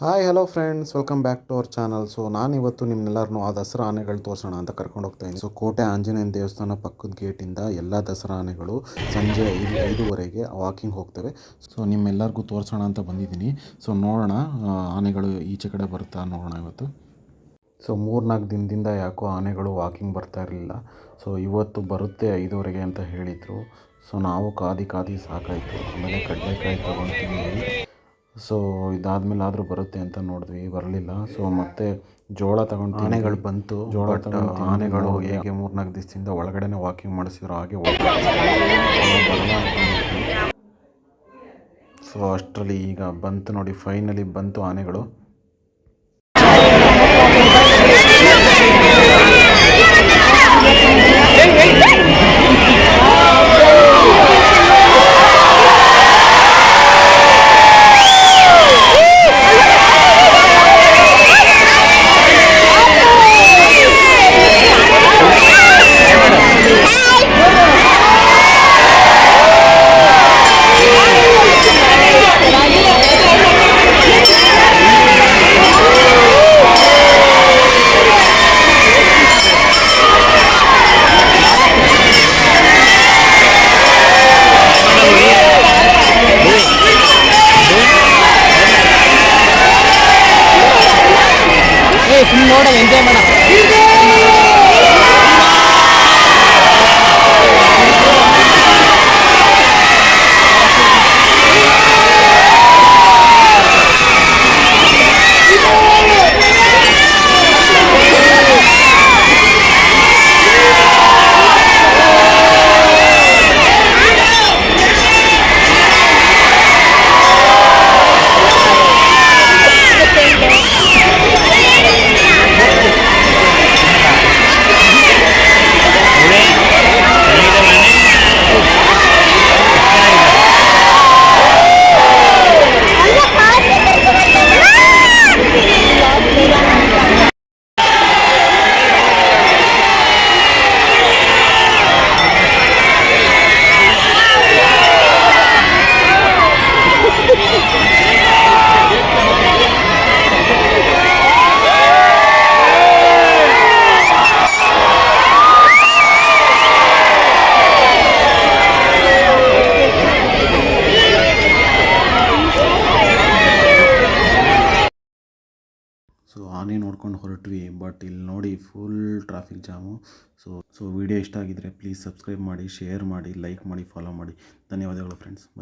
Hi hello friends, welcome back to our channel. So ನಾನಿವತ್ತು ನಿಮ್ಮೆಲ್ಲರನ್ನೂ ಆ ದಸರಾ ಆನೆಗಳು ತೋರಿಸೋಣ ಅಂತ ಕರ್ಕೊಂಡು ಹೋಗ್ತಾ ಇದ್ದೀನಿ. ಸೊ ಕೋಟೆ ಆಂಜನೇಯನ ದೇವಸ್ಥಾನ ಪಕ್ಕದ ಗೇಟಿಂದ ಎಲ್ಲ ದಸರಾ ಆನೆಗಳು ಸಂಜೆ 5:30ಗೆ ವಾಕಿಂಗ್ ಹೋಗ್ತವೆ. ಸೊ ನಿಮ್ಮೆಲ್ಲರಿಗೂ ತೋರಿಸೋಣ ಅಂತ ಬಂದಿದ್ದೀನಿ. ಸೊ ನೋಡೋಣ ಆನೆಗಳು ಈಚೆ ಕಡೆ ಬರುತ್ತಾ ನೋಡೋಣ ಇವತ್ತು. ಸೊ 3-4 ದಿನದಿಂದ ಯಾಕೋ ಆನೆಗಳು ವಾಕಿಂಗ್ ಬರ್ತಾ ಇರಲಿಲ್ಲ. ಸೊ ಇವತ್ತು ಬರುತ್ತೆ 5:30ಗೆ ಅಂತ ಹೇಳಿದರು. ಸೊ ನಾವು ಕಾದಿ ಸಾಕಾಯಿತು. ಆಮೇಲೆ ಕಡಲೆಕಾಯಿ ತೊಗೊಂಡು ತಿಂದ್ವಿ. ಸೊ ಇದಾದಮೇಲೆ ಆದರೂ ಬರುತ್ತೆ ಅಂತ ನೋಡಿದ್ವಿ, ಬರಲಿಲ್ಲ. ಸೊ ಮತ್ತೆ ಜೋಳ ತಗೊಂಡು ಆನೆಗಳು ಬಂತು. ಜೋಳ ತಗೊಂಡು ಆನೆಗಳು ಹೇಗೆ 3-4 ದಿವಸದಿಂದ ಒಳಗಡೆನೇ ವಾಕಿಂಗ್ ಮಾಡಿಸಿದ್ರು ಹಾಗೆ ಬರಲ್ಲ ಅಂದ್ಕೊಂಡ್ಬಿಟ್ವಿ. ಸೊ ಅಷ್ಟರಲ್ಲಿ ಈಗ ಬಂತು ನೋಡಿ, ಫೈನಲಿ ಬಂತು ಆನೆಗಳು. ನೋಡ ಎಂಜಾಯ್ ಮಾಡ. ಸೊ ಆನೆ ನೋಡ್ಕೊಂಡು ಹೊರಟ್ವಿ, ಬಟ್ ಇಲ್ಲಿ ನೋಡಿ full traffic jam. So video ಇಷ್ಟ ಆಗಿದ್ರೆ ಪ್ಲೀಸ್ ಸಬ್ಸ್ಕ್ರೈಬ್ ಮಾಡಿ, ಶೇರ್ ಮಾಡಿ, ಲೈಕ್ ಮಾಡಿ, ಫಾಲೋ ಮಾಡಿ. ಧನ್ಯವಾದಗಳು ಫ್ರೆಂಡ್ಸ್, ಬಾಯ್.